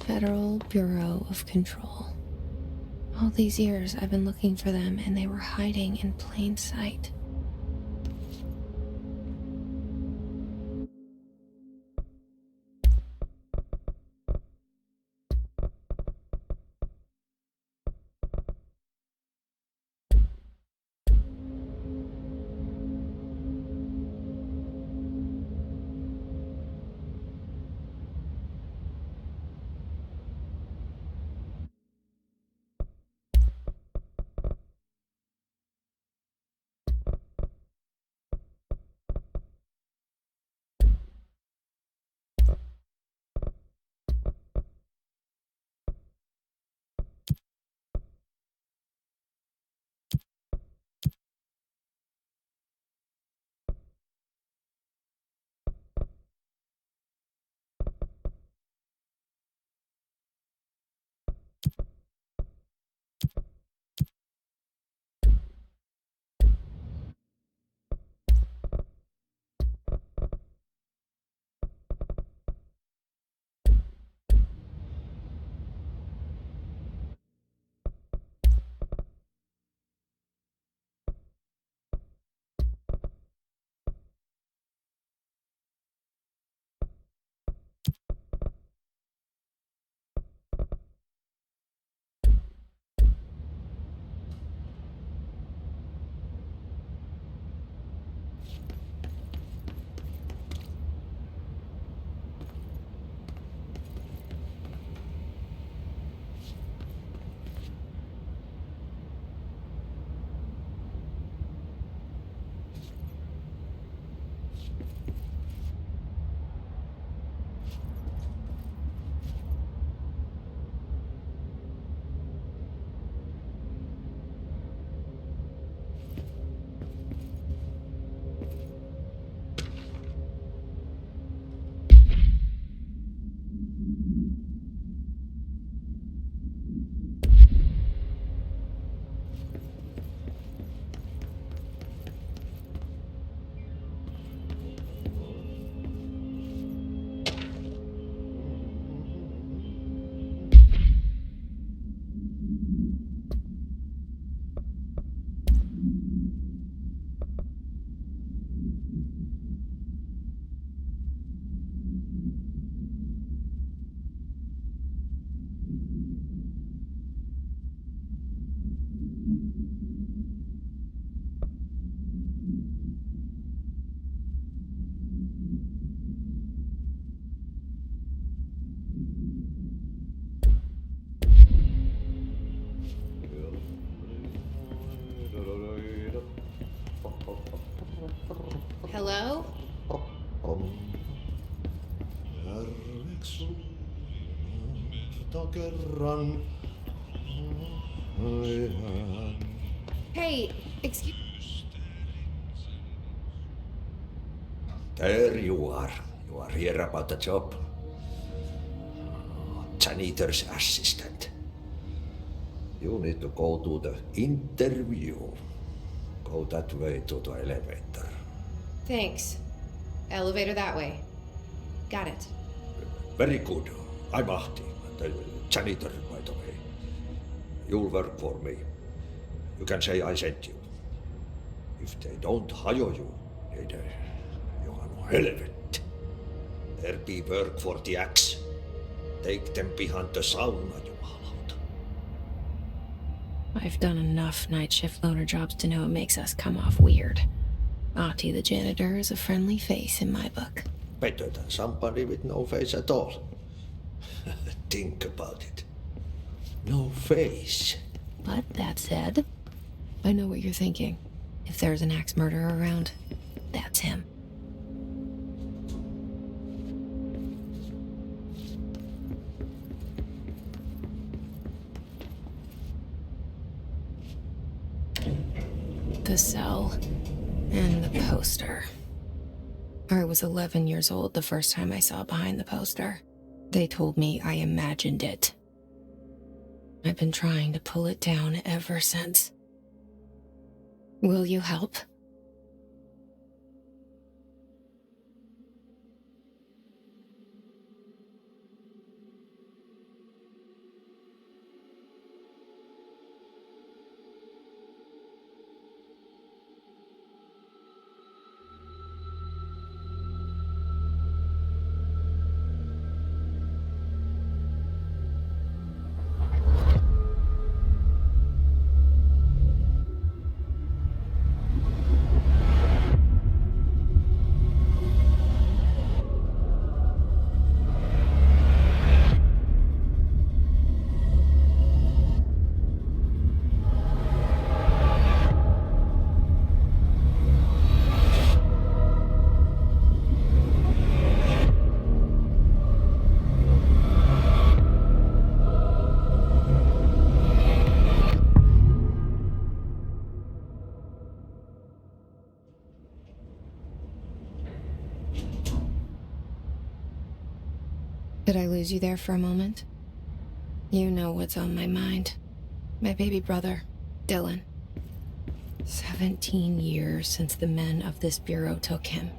Federal Bureau of Control. All these years I've been looking for them, and they were hiding in plain sight. Hello? Hey, excuse... There you are. You are here about the job. Janitor's assistant. You need to go to the interview. Go that way to the elevator. Thanks. Elevator that way. Got it. Very good. I'm Ahti, the janitor, by the way. You'll work for me. You can say I sent you. If they don't hire you, you are no helvet. There be work for the axe. Take them behind the sauna, jumalauta. I've done enough night shift loner jobs to know it makes us come off weird. Ahti the janitor is a friendly face in my book. Better than somebody with no face at all. Think about it. No face. But that said, I know what you're thinking. If there's an axe murderer around, that's him. The cell and the poster. I was 11 years old the first time I saw behind the poster. They told me I imagined it. I've been trying to pull it down ever since. Will you help? Did I lose you there for a moment? You know what's on my mind. My baby brother, Dylan. 17 years since the men of this bureau took him.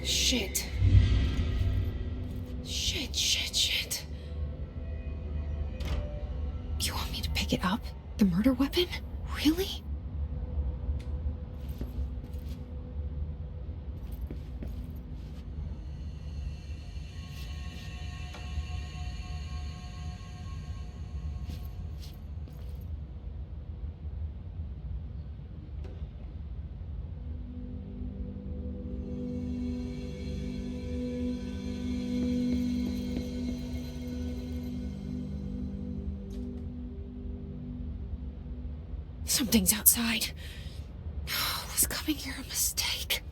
Shit. Shit. You want me to pick it up? The murder weapon? Really? Something's outside. Was coming here a mistake?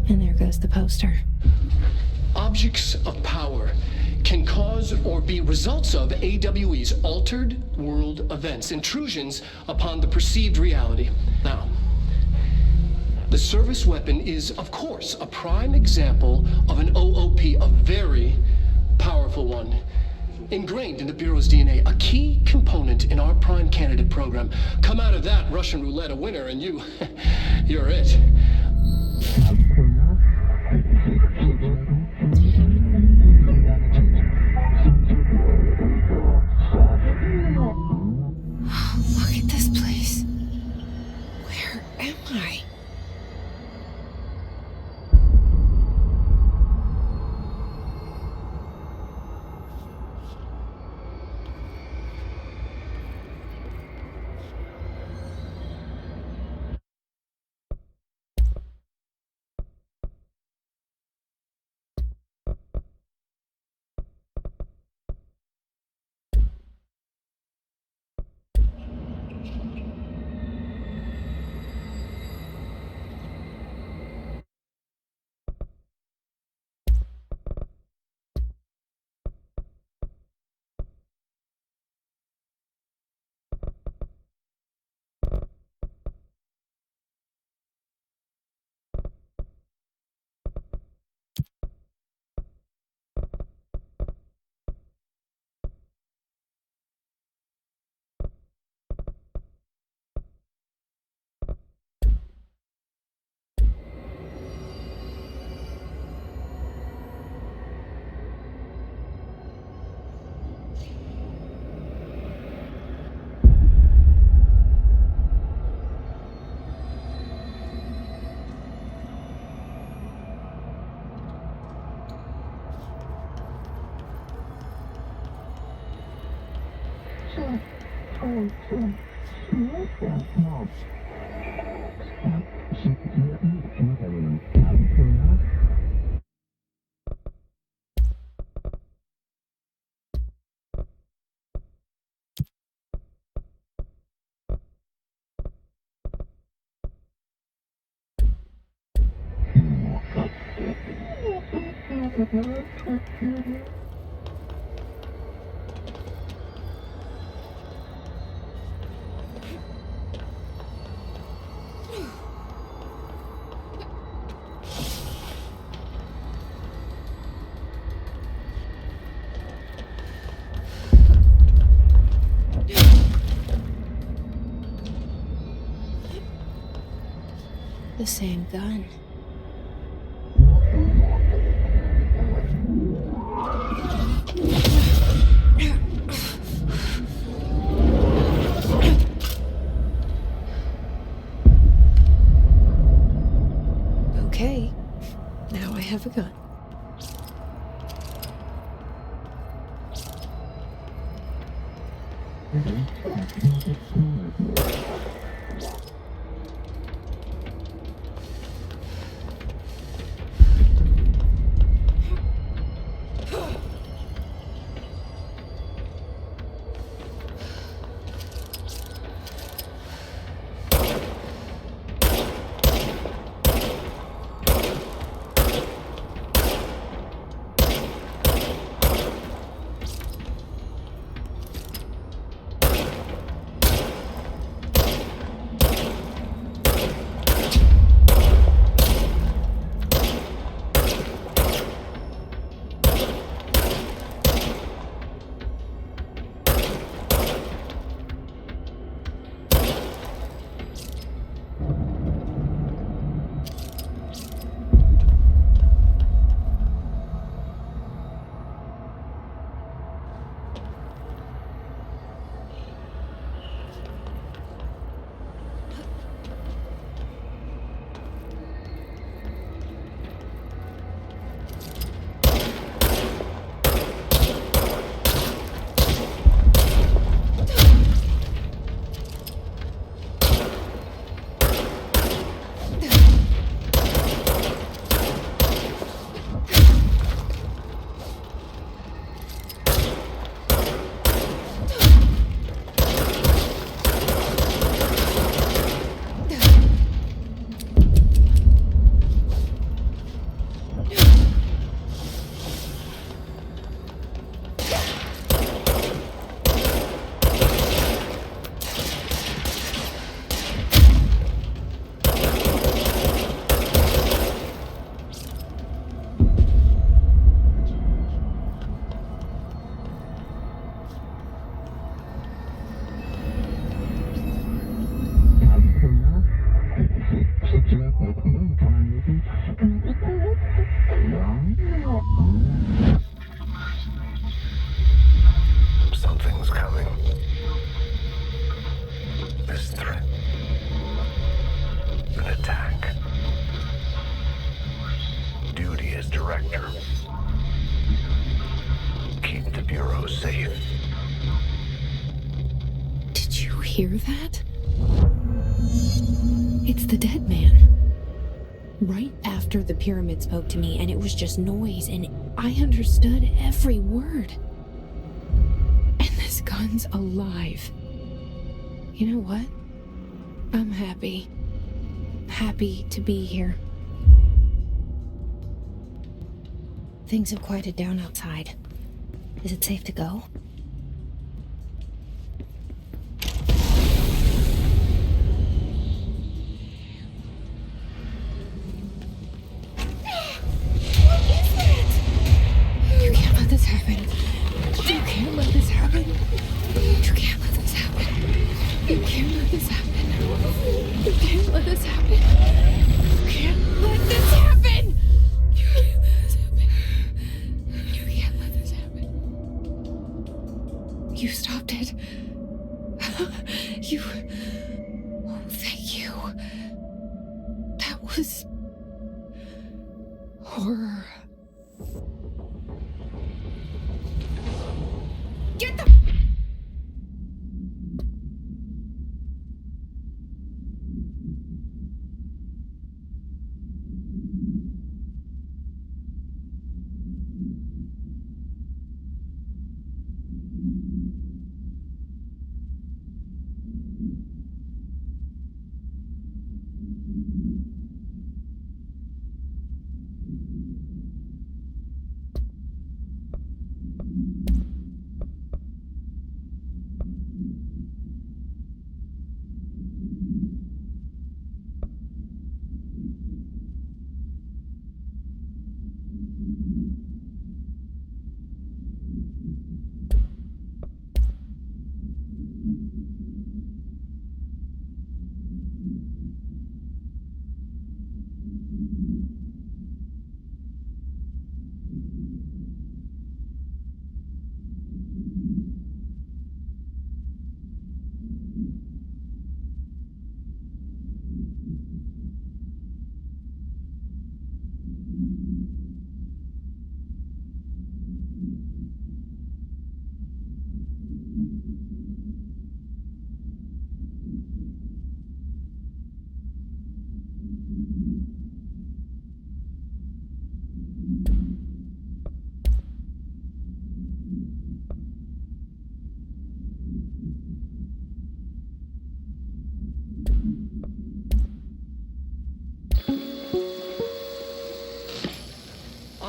And there goes the poster. Objects of power can cause or be results of AWE's altered world events, intrusions upon the perceived reality. Now, the service weapon is, of course, a prime example of an OOP, a very powerful one. Ingrained in the Bureau's DNA, a key component in our prime candidate program. Come out of that Russian roulette a winner and you're it. Look at this place. Where am I? The same gun. Okay, now I have a gun. Something's coming. This threat. An attack. Duty as director. Keep the Bureau safe. Did you hear that? It's the dead man. Right after the pyramid spoke to me, and it was just noise, and I understood every word. And this gun's alive. You know what? I'm happy. Happy to be here. Things have quieted down outside. Is it safe to go? You can't let this happen. You can't let this happen. You can't let this happen. You can't let this happen. You can't let this happen. You can't let this happen. You can't let this happen. You can't let this happen. You stopped it. You. Oh, thank you. That was horror. Get the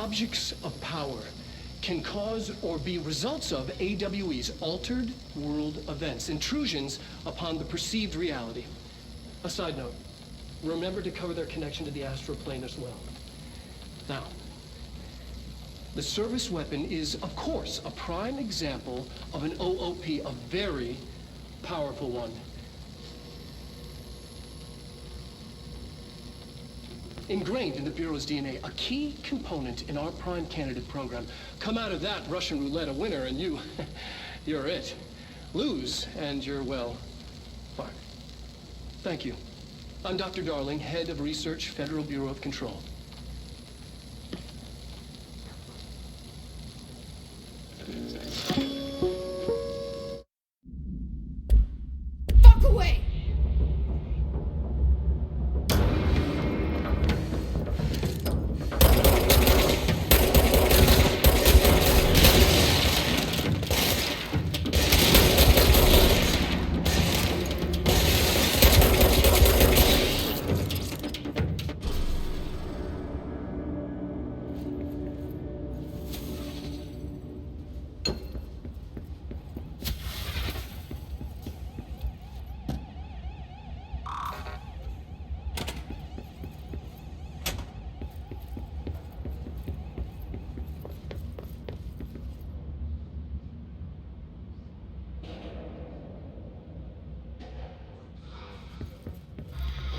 objects of power can cause or be results of AWE's altered world events, intrusions upon the perceived reality. A side note, remember to cover their connection to the astral plane as well. Now, the service weapon is, of course, a prime example of an OOP, a very powerful one. Ingrained in the Bureau's DNA, a key component in our prime candidate program. Come out of that Russian roulette a winner and you're it. Lose and you're, well, fine. Thank you. I'm Dr. Darling, Head of Research, Federal Bureau of Control. Fuck away!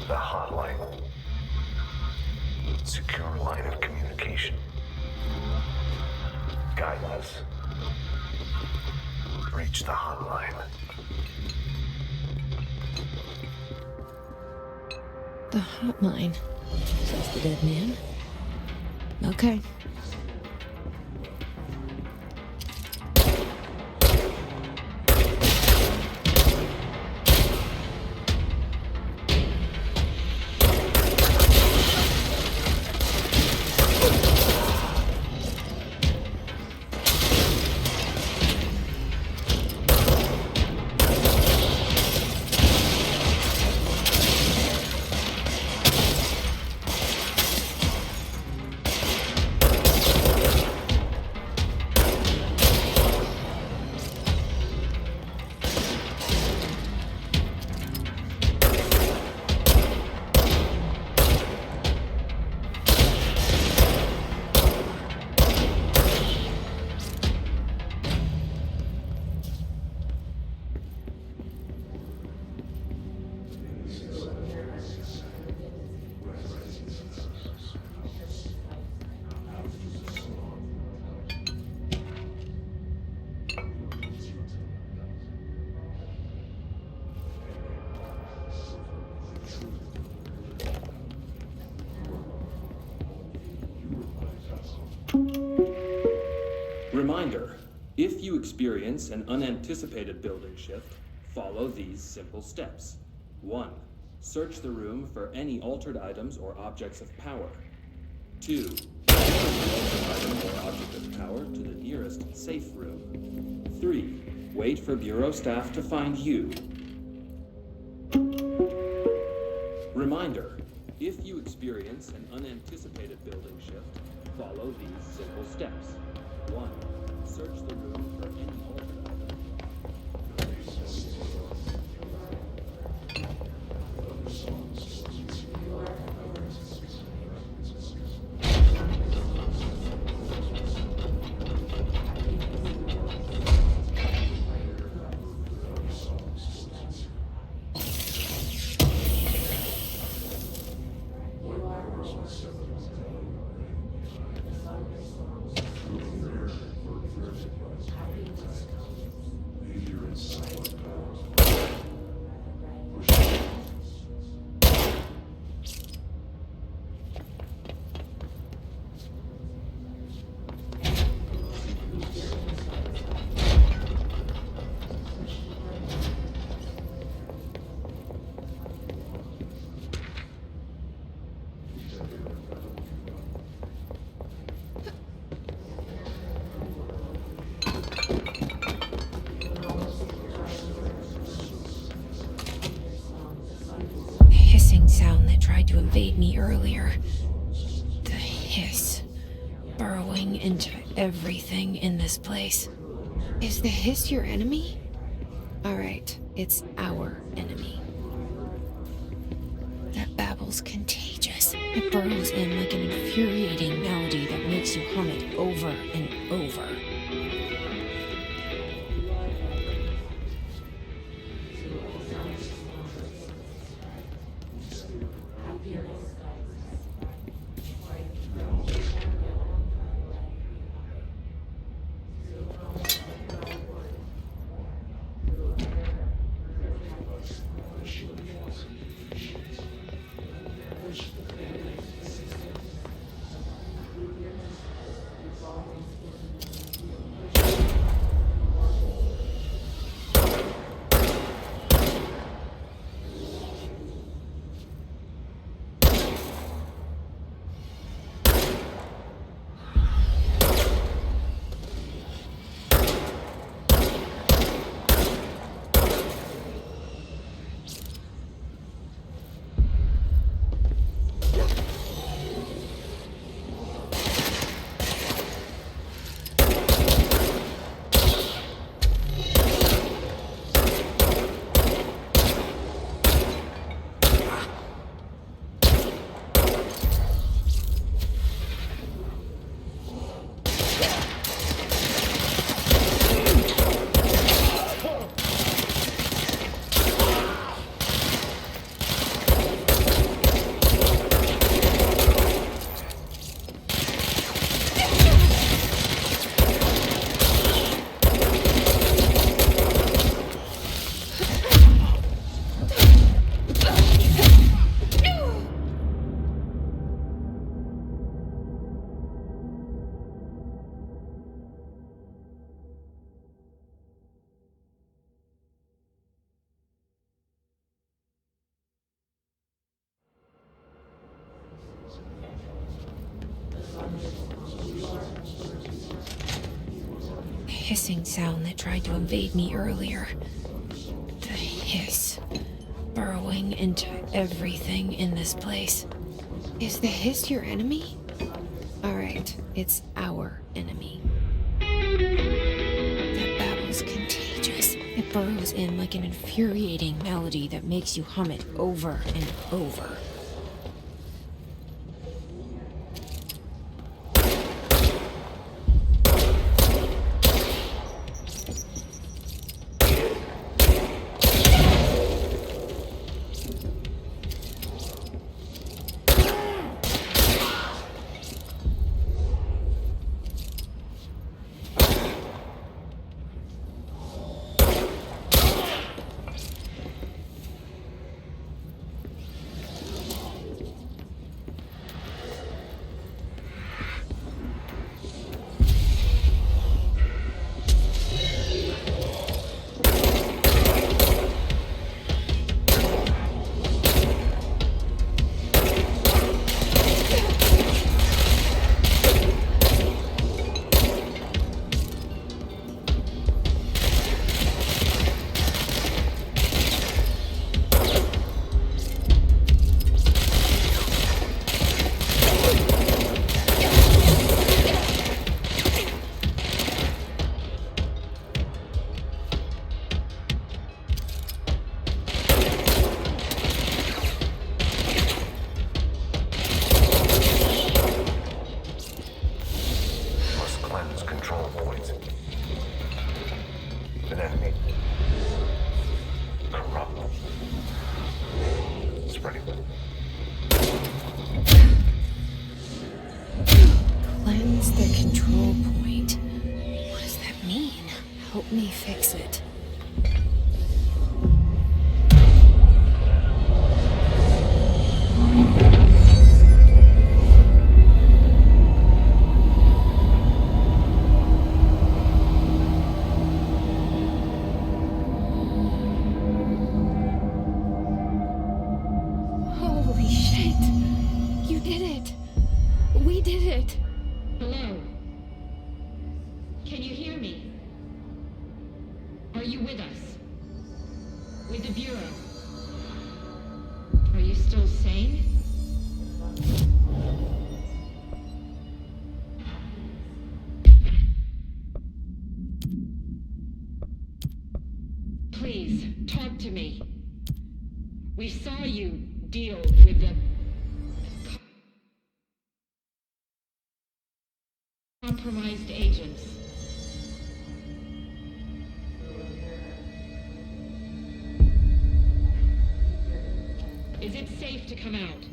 The hotline. Secure line of communication. Guidance. Reach the hotline. The hotline, says the dead man. Okay. Reminder, if you experience an unanticipated building shift, follow these simple steps. 1. Search the room for any altered items or objects of power. 2. Transfer the altered item or object of power to the nearest safe room. 3. Wait for Bureau staff to find you. Reminder, if you experience an unanticipated building shift, follow these simple steps. 1. Search the room for any altered item. Tried to invade me earlier. The hiss burrowing into everything in this place. Is the hiss your enemy? Alright, it's our enemy. That babble's contagious. It burrows in like an infuriating melody that makes you hum it over and over. Hissing sound that tried to invade me earlier. The hiss. Burrowing into everything in this place. Is the hiss your enemy? Alright, it's our enemy. That babble's contagious. It burrows in like an infuriating melody that makes you hum it over and over. Cleanse the control point. What does that mean? Help me fix it. Holy shit! You did it! We did it! Hello? Can you hear me? Are you with us? With the Bureau? Are you still sane? to me. We saw you deal with the compromised agents. Is it safe to come out?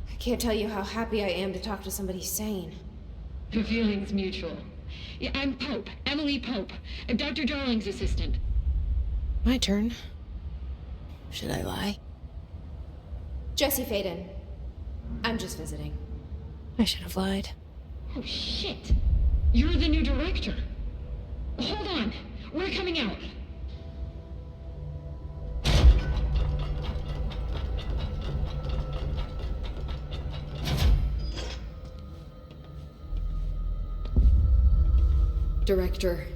I can't tell you how happy I am to talk to somebody sane. The feeling's mutual. Yeah, I'm Pope, Emily Pope, Dr. Darling's assistant. My turn. Should I lie? Jesse Faden. I'm just visiting. I should have lied. Oh, shit. You're the new director. Hold on. We're coming out. Director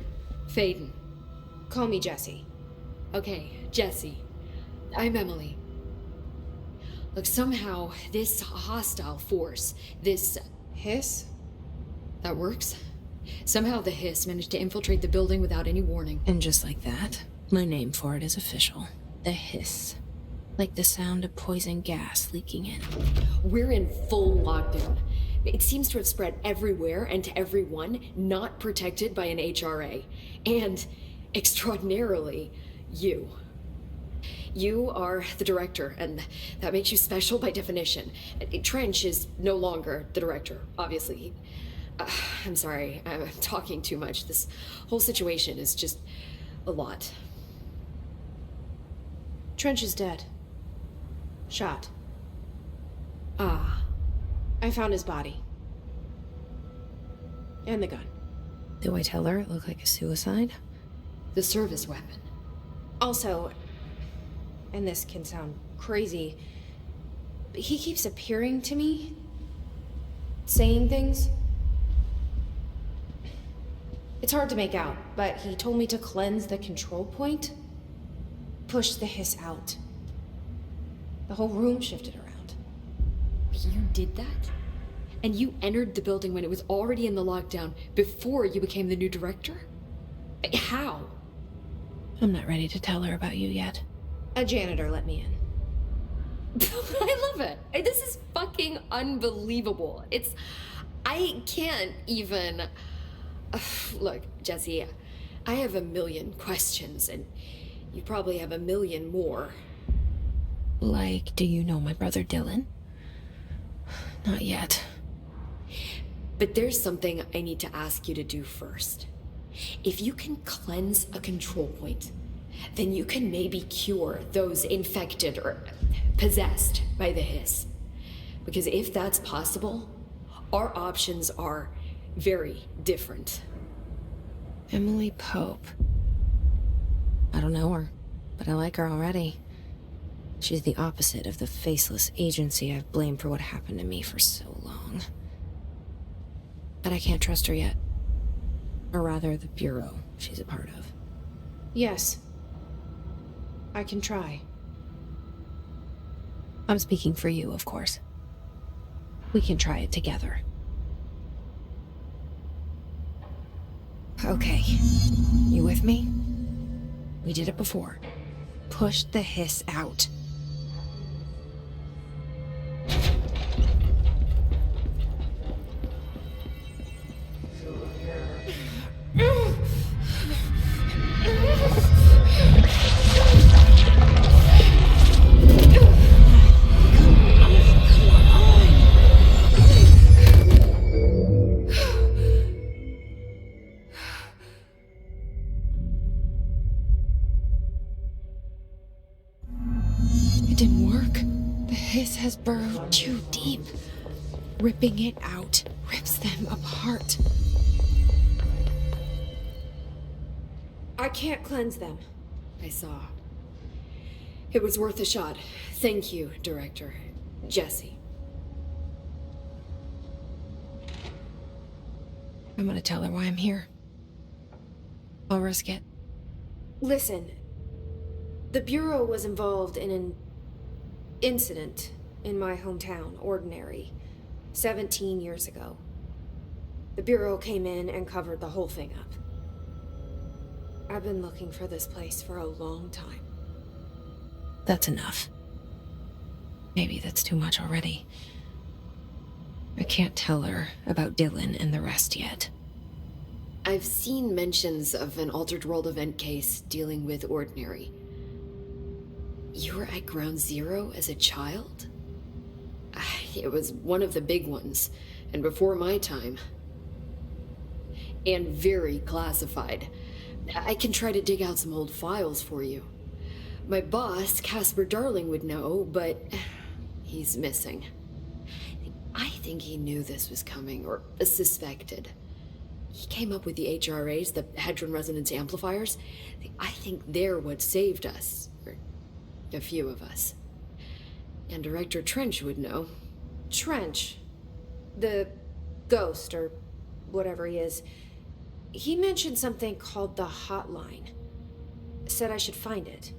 Faden. Call me Jesse. Okay, Jesse. I'm Emily. Look, somehow this hostile force, this Hiss? that works? Somehow the hiss managed to infiltrate the building without any warning. And just like that, my name for it is official. The hiss. Like the sound of poison gas leaking in. We're in full lockdown. It seems to have spread everywhere and to everyone not protected by an HRA. And, extraordinarily, you. You are the director, and that makes you special by definition. Trench is no longer the director, obviously. I'm sorry, I'm talking too much. This whole situation is just a lot. Trench is dead. Shot. Ah. I found his body. And the gun. Do I tell her it looked like a suicide? The service weapon. Also, and this can sound crazy, but he keeps appearing to me, saying things. It's hard to make out, but he told me to cleanse the control point, push the hiss out. The whole room shifted around. You did that? And you entered the building when it was already in the lockdown before you became the new director? How? I'm not ready to tell her about you yet. A janitor let me in. I love it. This is fucking unbelievable. I can't even... Look, Jesse, I have a million questions, and you probably have a million more. Like, do you know my brother Dylan? Not yet. But there's something I need to ask you to do first. If you can cleanse a control point, then you can maybe cure those infected or possessed by the hiss. Because if that's possible, our options are very different. Emily Pope. I don't know her, but I like her already. She's the opposite of the faceless agency I've blamed for what happened to me for so long. But I can't trust her yet. Or rather, the Bureau she's a part of. Yes. I can try. I'm speaking for you, of course. We can try it together. Okay. You with me? We did it before. Push the hiss out. It didn't work. The hiss has burrowed too deep. Ripping it out rips them apart. I can't cleanse them. I saw. It was worth a shot. Thank you, Director. Jesse. I'm gonna tell her why I'm here. I'll risk it. Listen, the Bureau was involved in an incident in my hometown, Ordinary, 17 years ago. The Bureau came in and covered the whole thing up. I've been looking for this place for a long time. That's enough. Maybe that's too much already. I can't tell her about Dylan and the rest yet. I've seen mentions of an Altered World event case dealing with Ordinary. You were at Ground Zero as a child? It was one of the big ones, and before my time. And very classified. I can try to dig out some old files for you. My boss, Casper Darling, would know, but he's missing. I think he knew this was coming, or suspected. He came up with the HRAs, the Hadron Resonance Amplifiers. I think they're what saved us. Or a few of us. And Director Trench would know. Trench, the ghost, or whatever he is, he mentioned something called the Hotline. Said I should find it.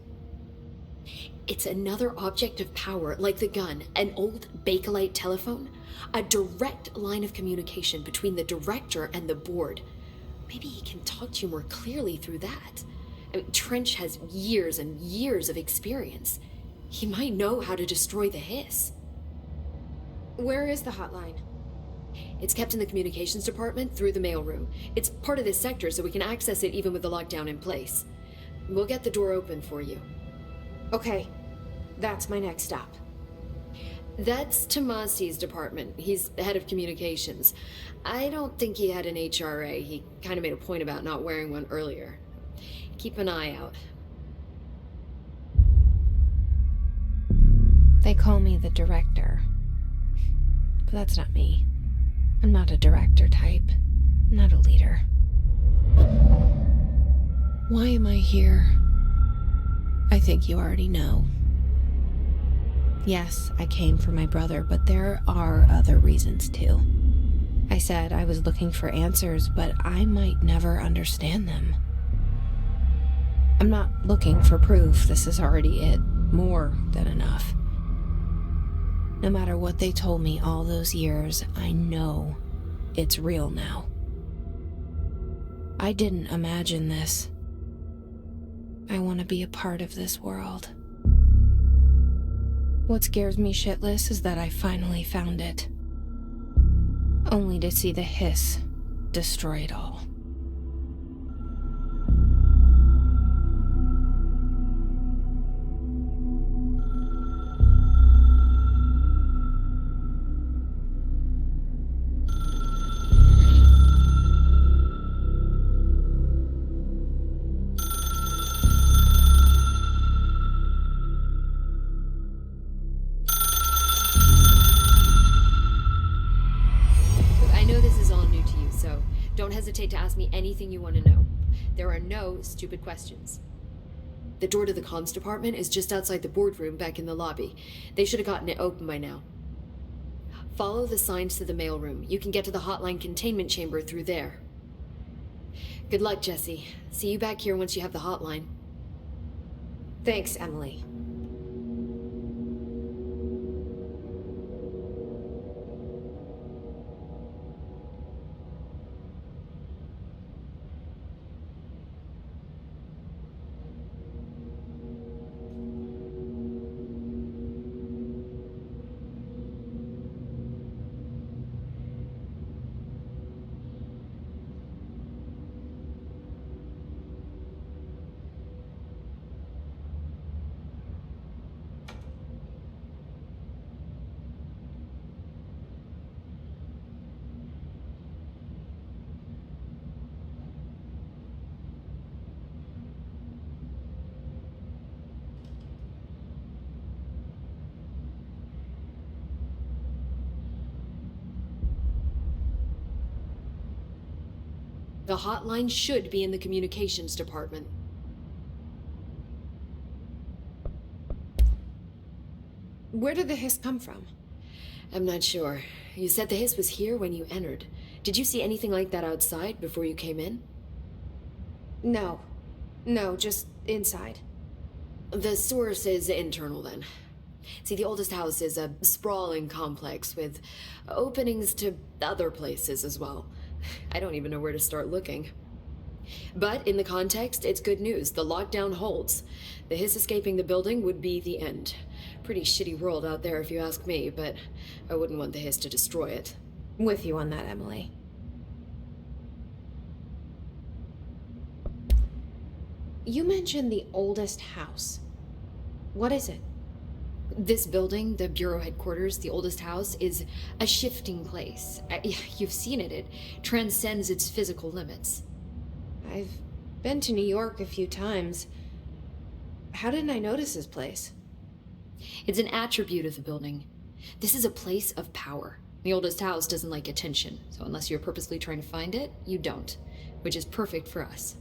It's another object of power, like the gun, an old Bakelite telephone. A direct line of communication between the director and the board. Maybe he can talk to you more clearly through that. I mean, Trench has years and years of experience. He might know how to destroy the hiss. Where is the hotline? It's kept in the communications department through the mailroom. It's part of this sector, so we can access it even with the lockdown in place. We'll get the door open for you. Okay, that's my next stop. That's Tomasi's department. He's head of communications. I don't think he had an HRA. He kind of made a point about not wearing one earlier. Keep an eye out. They call me the director. But that's not me. I'm not a director type. I'm not a leader. Why am I here? I think you already know. Yes, I came for my brother, but there are other reasons too. I said I was looking for answers, but I might never understand them. I'm not looking for proof. This is already it. More than enough. No matter what they told me all those years, I know it's real now. I didn't imagine this. I want to be a part of this world. What scares me shitless is that I finally found it. Only to see the hiss destroy it all. Don't hesitate to ask me anything you want to know. There are no stupid questions. The door to the comms department is just outside the boardroom back in the lobby. They should have gotten it open by now. Follow the signs to the mailroom. You can get to the hotline containment chamber through there. Good luck, Jesse. See you back here once you have the hotline. Thanks, Emily. The hotline should be in the communications department. Where did the hiss come from? I'm not sure. You said the hiss was here when you entered. Did you see anything like that outside before you came in? No. No, just inside. The source is internal then. See, the oldest house is a sprawling complex with openings to other places as well. I don't even know where to start looking. But in the context, it's good news. The lockdown holds. The hiss escaping the building would be the end. Pretty shitty world out there if you ask me, but I wouldn't want the hiss to destroy it. With you on that, Emily. You mentioned the oldest house. What is it? This building, the Bureau headquarters, the oldest house, is a shifting place. You've seen it. It transcends its physical limits. I've been to New York a few times. How didn't I notice this place? It's an attribute of the building. This is a place of power. The oldest house doesn't like attention, so unless you're purposely trying to find it, you don't, which is perfect for us.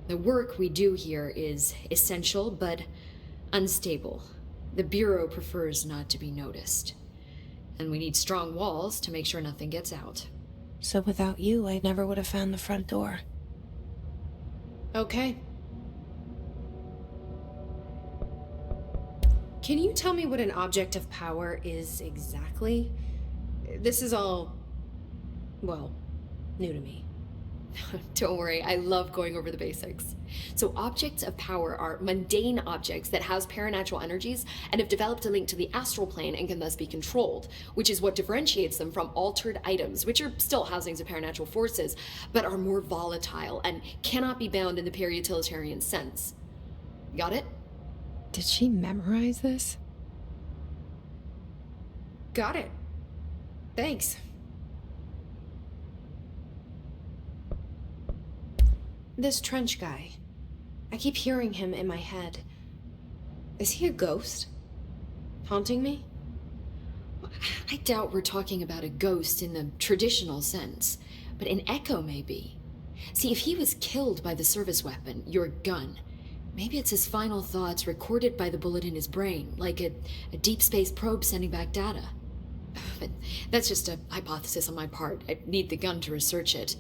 The work we do here is essential, but unstable. The Bureau prefers not to be noticed. And we need strong walls to make sure nothing gets out. So without you, I never would have found the front door. Okay. Can you tell me what an object of power is exactly? This is all, well, new to me. Don't worry, I love going over the basics. So objects of power are mundane objects that house paranatural energies and have developed a link to the astral plane and can thus be controlled, which is what differentiates them from altered items, which are still housings of paranatural forces, but are more volatile and cannot be bound in the peri-utilitarian sense. Got it? Did she memorize this? Got it. Thanks. This Trench guy. I keep hearing him in my head. Is he a ghost? Haunting me? I doubt we're talking about a ghost in the traditional sense, but an echo maybe. See, if he was killed by the service weapon, your gun, maybe it's his final thoughts recorded by the bullet in his brain, like a deep space probe sending back data. But that's just a hypothesis on my part. I need the gun to research it.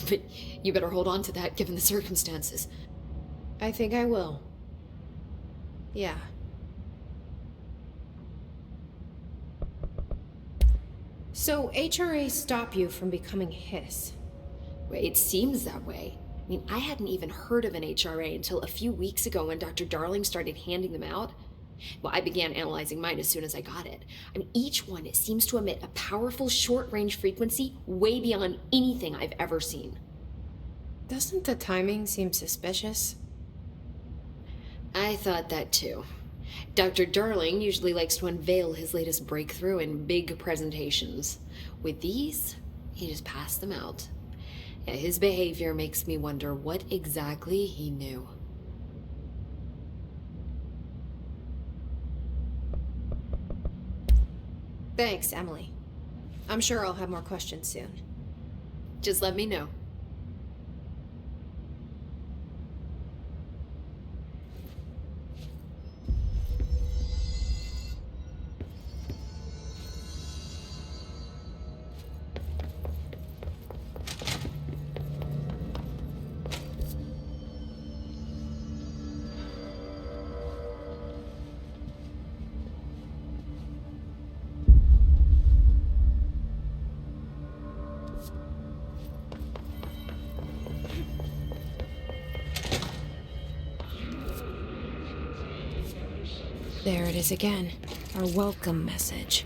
But you better hold on to that given the circumstances. I think I will. Yeah. So HRA stop you from becoming Hiss? Well, it seems that way. I mean, I hadn't even heard of an HRA until a few weeks ago when Dr. Darling started handing them out. Well, I began analyzing mine as soon as I got it. I mean, each one seems to emit a powerful short-range frequency way beyond anything I've ever seen. Doesn't the timing seem suspicious? I thought that too. Dr. Darling usually likes to unveil his latest breakthrough in big presentations. With these, he just passed them out. Yeah, his behavior makes me wonder what exactly he knew. Thanks, Emily. I'm sure I'll have more questions soon. Just let me know. There it is again. Our welcome message.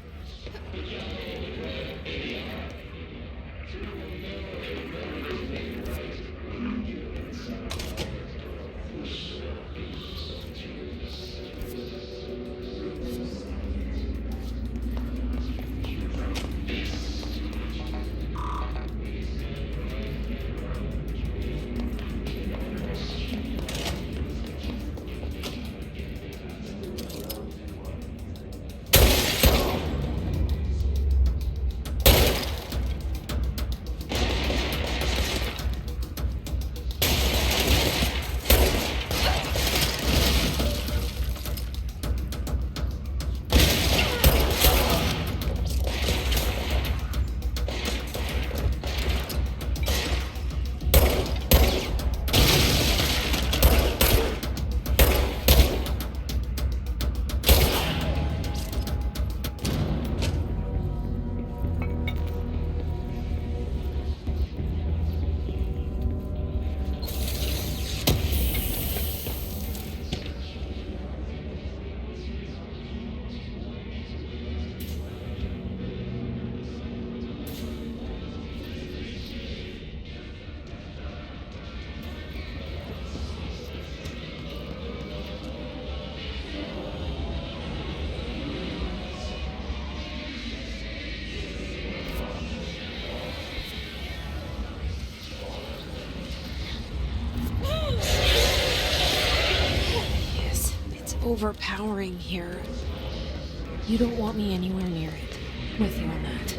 Overpowering here. You don't want me anywhere near it. With you on that.